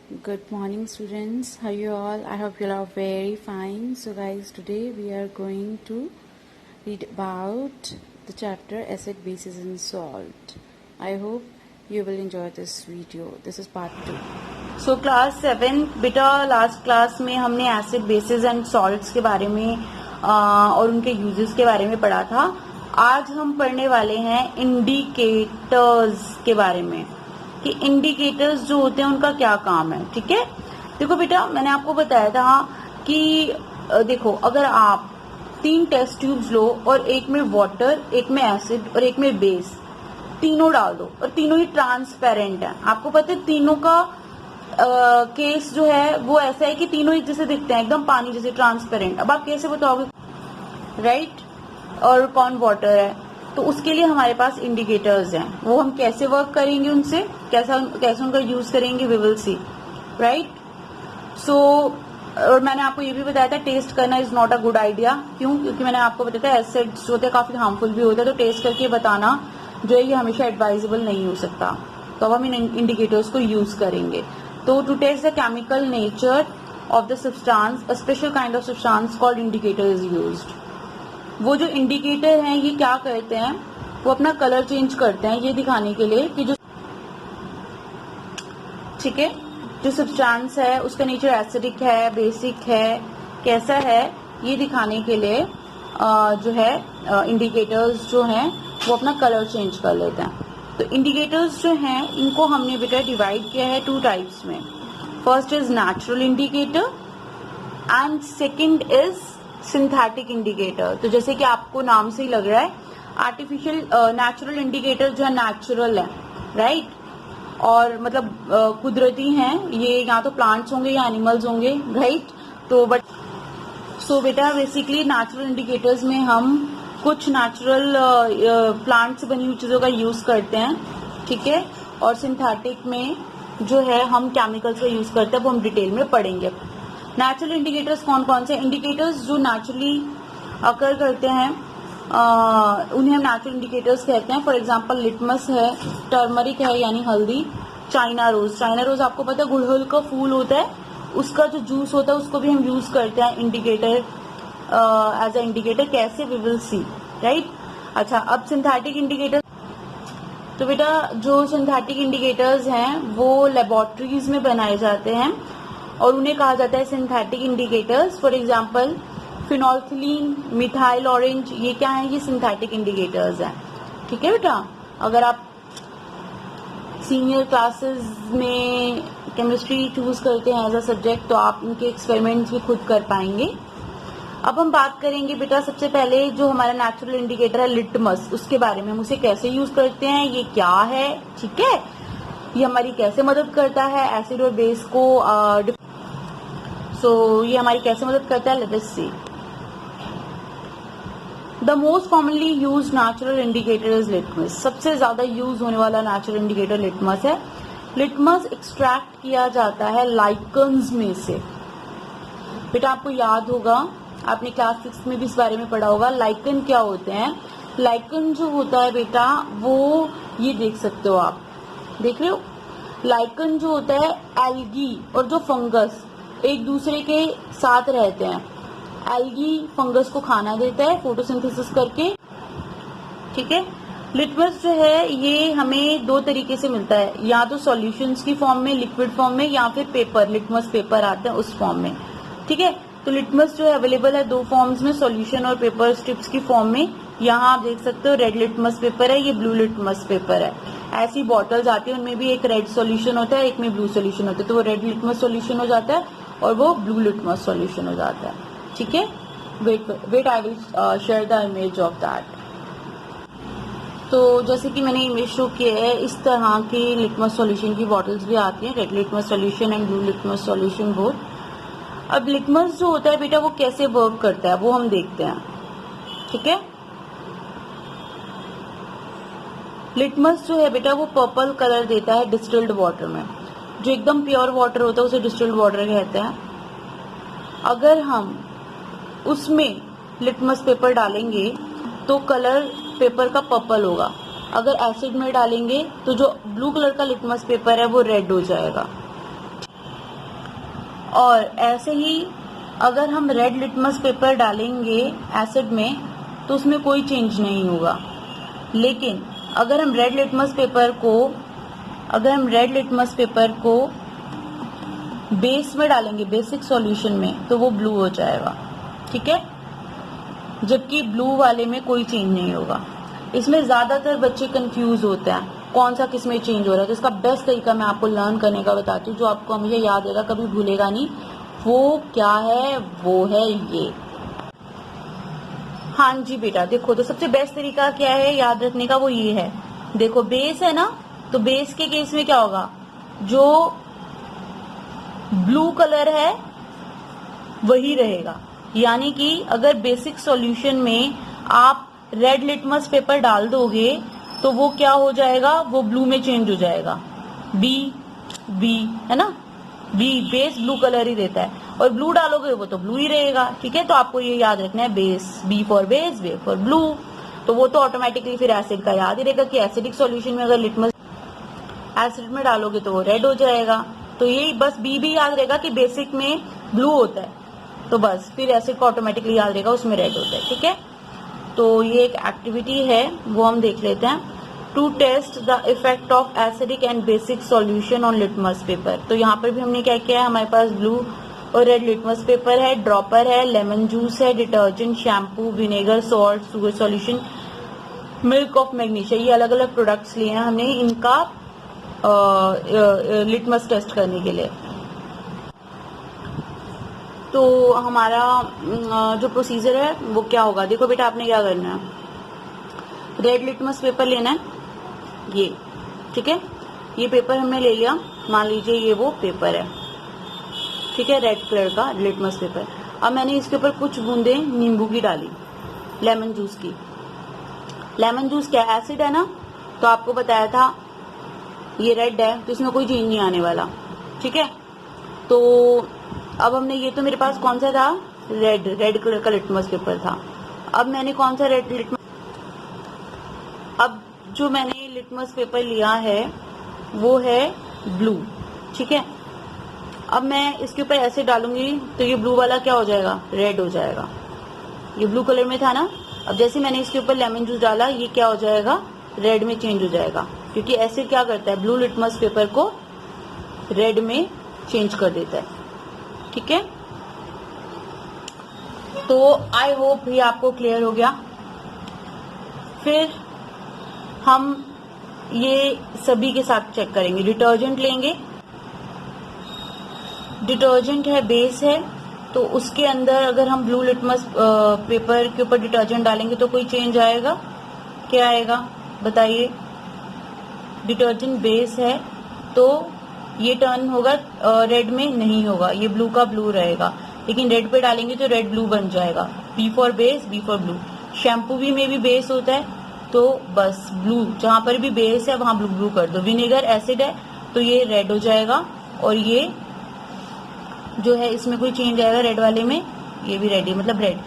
Good morning, students. How are you all? I hope you all are very fine. So guys, today we are going to read about the chapter Acid, Bases and Salt. I hope you will enjoy this video. This is part 2. So class 7 बेटा last class में हमने acid basis and salts के बारे में और उनके uses के बारे में पढ़ा था। आज हम पढ़ने वाले हैं इंडिकेटर्स के बारे में कि इंडिकेटर्स जो होते हैं उनका क्या काम है। ठीक है, देखो बेटा मैंने आपको बताया था कि देखो अगर आप 3 टेस्ट ट्यूब्स लो और एक में वाटर, एक में एसिड और एक में बेस, तीनों डाल दो और तीनों ही ट्रांसपेरेंट है। आपको पता है तीनों का केस जो है वो ऐसा है कि तीनों एक जैसे दिखते हैं, एकदम पानी जैसे ट्रांसपेरेंट। अब आप कैसे बताओगे राइट और कौन वाटर है? तो उसके लिए हमारे पास इंडिकेटर्स हैं। वो हम कैसे वर्क करेंगे, उनसे कैसे उनका यूज करेंगे, वी विल सी राइट। सो और मैंने आपको ये भी बताया था टेस्ट करना is not a good idea. क्यों? क्योंकि मैंने आपको बताया था एसिड्स जो होते हैं काफी हार्मफुल भी होते हैं, तो टेस्ट करके बताना जो है ये हमेशा एडवाइजेबल नहीं हो सकता। तो अब हम इन इंडिकेटर्स को यूज करेंगे। तो to test the chemical nature of the substance a special kind of substance called indicator is used. वो जो इंडिकेटर हैं ये क्या करते हैं, वो अपना कलर चेंज करते हैं ये दिखाने के लिए कि जो ठीक है जो सब्सटेंस है उसका नेचर एसिडिक है, बेसिक है, कैसा है, ये दिखाने के लिए जो है इंडिकेटर्स जो हैं वो अपना कलर चेंज कर लेते हैं। तो इंडिकेटर्स जो हैं इनको हमने बेटा डिवाइड किया है 2 टाइप्स में। First is natural indicator and second is synthetic indicator. तो जैसे कि आपको नाम से ही लग रहा है आर्टिफिशियल नेचुरल इंडिकेटर जो है नेचुरल है राइट, और मतलब कुदरती हैं ये, या तो प्लांट्स होंगे या एनिमल्स होंगे राइट। तो बट सो बेटा बेसिकली नेचुरल इंडिकेटर्स में हम कुछ नेचुरल प्लांट से बनी हुई चीजों का यूज करते हैं, ठीक है। और सिंथेटिक में जो है हम केमिकल्स का यूज करते हैं, वो हम डिटेल में पढ़ेंगे। नेचुरल इंडिकेटर्स कौन कौन से? इंडिकेटर्स जो नेचुरली अकर करते हैं उन्हें हम नेचुरल इंडिकेटर्स कहते हैं। फॉर एग्जांपल लिटमस है, टर्मरिक है यानी हल्दी, चाइना रोज। चाइना रोज आपको पता है गुड़हल का फूल होता है, उसका जो जूस होता है उसको भी हम यूज करते हैं इंडिकेटर एज अ इंडिकेटर। कैसे? We will see right. अच्छा, अब सिंथेटिक इंडिकेटर। तो बेटा जो सिंथेटिक इंडिकेटर्स हैं वो लेबोरेटरीज में बनाए जाते हैं और उन्हें कहा जाता है synthetic indicators. For example phenolphthalein, methyl orange, ये क्या है? ये सिंथेटिक इंडिकेटर्स हैं। ठीक है बेटा, अगर आप सीनियर क्लासेस में केमिस्ट्री चूज करते हैं एज अ सब्जेक्ट तो आप इनके एक्सपेरिमेंट्स भी खुद कर पाएंगे। अब हम बात करेंगे बेटा सबसे पहले जो हमारा नेचुरल इंडिकेटर है लिटमस, उसके बारे में। हम उसे कैसे यूज करते हैं, ये क्या है, ठीक है, ये हमारी कैसे मदद करता है एसिड और बेस को ये हमारी कैसे मदद करता है, let us see. The most commonly use natural indicator is litmus. सबसे ज्यादा यूज होने वाला नेचुरल इंडिकेटर लिटमस है। लिटमस एक्सट्रैक्ट किया जाता है लाइकन्स में से। बेटा आपको याद होगा, आपने क्लास 6 में भी इस बारे में पढ़ा होगा, लाइकन क्या होते हैं। लाइकन जो होता है बेटा वो ये देख सकते हो, आप देख रहे हो। लाइकन जो होता है एल्गी और जो फंगस एक दूसरे के साथ रहते हैं। एल्गी फंगस को खाना देता है फोटोसिंथेसिस करके, ठीक है। लिटमस जो है ये हमें 2 तरीके से मिलता है, या तो सॉल्यूशंस की फॉर्म में, लिक्विड फॉर्म में, या फिर पेपर, लिटमस पेपर आते हैं उस फॉर्म में, ठीक है। तो लिटमस जो है अवेलेबल है 2 फॉर्म्स में, सॉल्यूशन और पेपर स्ट्रिप्स की फॉर्म में। यहाँ आप देख सकते हो रेड लिटमस पेपर है, ये ब्लू लिटमस पेपर है। ऐसी बॉटल्स आती है, उनमें भी एक रेड सॉल्यूशन होता है, एक में ब्लू सॉल्यूशन होता है। तो वो रेड लिटमस सॉल्यूशन हो जाता है और वो ब्लू लिटमस सॉल्यूशन हो जाता है, ठीक है। Wait I will share the image of that. तो जैसे कि मैंने इमेज शो किया है, इस तरह की लिटमस सॉल्यूशन की बॉटल्स भी आती हैं, red litmus solution and blue litmus solution both. अब लिटमस जो होता है बेटा वो कैसे वर्क करता है वो हम देखते हैं, ठीक है। लिटमस जो है बेटा वो पर्पल कलर देता है डिस्टिल्ड वाटर में। जो एकदम प्योर वाटर होता है उसे डिस्टिल्ड वाटर कहते हैं। अगर हम उसमें लिटमस पेपर डालेंगे तो कलर पेपर का पर्पल होगा। अगर एसिड में डालेंगे तो जो ब्लू कलर का लिटमस पेपर है वो रेड हो जाएगा। और ऐसे ही अगर हम रेड लिटमस पेपर डालेंगे एसिड में तो उसमें कोई चेंज नहीं होगा, लेकिन अगर हम रेड लिटमस पेपर को बेस में डालेंगे, बेसिक सॉल्यूशन में, तो वो ब्लू हो जाएगा, ठीक है, जबकि ब्लू वाले में कोई चेंज नहीं होगा। इसमें ज्यादातर बच्चे कंफ्यूज होते हैं कौन सा किस में चेंज हो रहा है, तो इसका बेस्ट तरीका मैं आपको लर्न करने का बताती हूँ, जो आपको हमेशा याद रहेगा, कभी भूलेगा नहीं। वो क्या है? वो है ये। हाँ जी बेटा, देखो तो सबसे बेस्ट तरीका क्या है याद रखने का, वो ये है। देखो बेस है ना, तो बेस के केस में क्या होगा, जो ब्लू कलर है वही रहेगा। यानी कि अगर बेसिक सॉल्यूशन में आप रेड लिटमस पेपर डाल दोगे तो वो क्या हो जाएगा, वो ब्लू में चेंज हो जाएगा। बी है ना, बी बेस ब्लू कलर ही देता है, और ब्लू डालोगे वो तो ब्लू ही रहेगा, ठीक है। तो आपको ये याद रखना है, base, B for base, B for blue. तो वो तो ऑटोमेटिकली फिर एसिड का याद ही रहेगा कि एसिडिक सॉल्यूशन में अगर लिटमस एसिड में डालोगे तो वो रेड हो जाएगा। तो ये बस बी भी याद रहेगा कि बेसिक में ब्लू होता है, तो बस फिर एसिड का ऑटोमेटिकली याद रहेगा उसमें रेड होता है, ठीक है। तो ये एक एक्टिविटी है, वो हम देख लेते हैं। To test the effect of acidic and basic solution on litmus paper. तो यहाँ पर भी हमने क्या किया है, हमारे पास ब्लू और रेड लिटमस पेपर है, ड्रॉपर है, लेमन जूस है, detergent, shampoo, vinegar, salt, sugar solution, milk of magnesia, ये अलग अलग प्रोडक्ट्स लिए हैं हमने इनका लिटमस टेस्ट करने के लिए। तो हमारा जो प्रोसीजर है वो क्या होगा, देखो बेटा आपने क्या करना है, रेड लिटमस पेपर लेना है ये, ठीक है। ये पेपर हमने ले लिया, मान लीजिए ये वो पेपर है, ठीक है, रेड कलर का लिटमस पेपर। अब मैंने इसके ऊपर कुछ बूंदे नींबू की डाली, लेमन जूस की। लेमन जूस क्या एसिड है ना, तो आपको बताया था ये रेड है तो इसमें कोई चेंज नहीं आने वाला, ठीक है। तो अब हमने ये, तो मेरे पास कौन सा था, रेड कलर का लिटमस पेपर था। अब मैंने कौन सा अब जो मैंने लिटमस पेपर लिया है वो है ब्लू, ठीक है। अब मैं इसके ऊपर ऐसे डालूंगी तो ये ब्लू वाला क्या हो जाएगा, रेड हो जाएगा। ये ब्लू कलर में था ना, अब जैसे मैंने इसके ऊपर लेमन जूस डाला ये क्या हो जाएगा, रेड में चेंज हो जाएगा, क्योंकि एसिड क्या करता है, ब्लू लिटमस पेपर को रेड में चेंज कर देता है, ठीक है। तो आई होप ये आपको क्लियर हो गया। फिर हम ये सभी के साथ चेक करेंगे। डिटर्जेंट लेंगे, डिटर्जेंट है, बेस है, तो उसके अंदर अगर हम ब्लू लिटमस पेपर के ऊपर डिटर्जेंट डालेंगे तो कोई चेंज आएगा, क्या आएगा बताइए। डिटर्जेंट बेस है तो ये टर्न होगा रेड में नहीं होगा, ये ब्लू का ब्लू रहेगा, लेकिन रेड पे डालेंगे तो रेड ब्लू बन जाएगा। B for base, B for blue. Shampoo भी में भी बेस होता है, तो बस ब्लू जहां पर भी बेस है वहां ब्लू ब्लू कर दो। विनेगर एसिड है तो ये रेड हो जाएगा, और ये जो है इसमें कोई चेंज आएगा रेड वाले में, ये भी रेड है, मतलब रेड।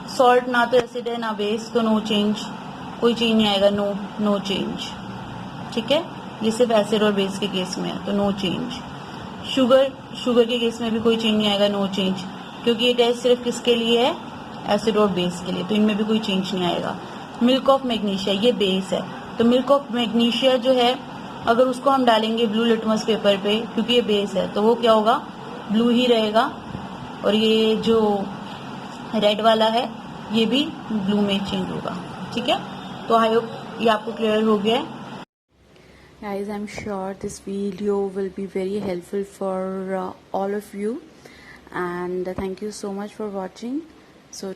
सॉल्ट ना तो एसिड है ना बेस, तो नो चेंज, कोई चेंज नहीं आएगा, नो चेंज, ठीक है। ये सिर्फ एसिड और बेस के केस में है, तो नो चेंज। शुगर के केस में भी कोई चेंज नहीं आएगा, नो चेंज, क्योंकि ये टेस्ट सिर्फ किसके लिए है, एसिड और बेस के लिए, तो इनमें भी कोई चेंज नहीं आएगा। मिल्क ऑफ मैग्नीशिया, ये बेस है, तो मिल्क ऑफ मैग्नीशिया जो है अगर उसको हम डालेंगे ब्लू लिटमस पेपर पे, क्योंकि ये बेस है, तो वो क्या होगा, ब्लू ही रहेगा, और ये जो रेड वाला है ये भी ब्लू में चेंज होगा, ठीक है। तो आई होप ये आपको क्लियर हो गया है। Guys, I'm sure this video will be very helpful for all of you, and thank you so much for watching. So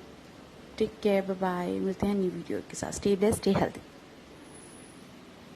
take care, bye bye, मिलते हैं नई वीडियो के साथ। Stay blessed, stay healthy.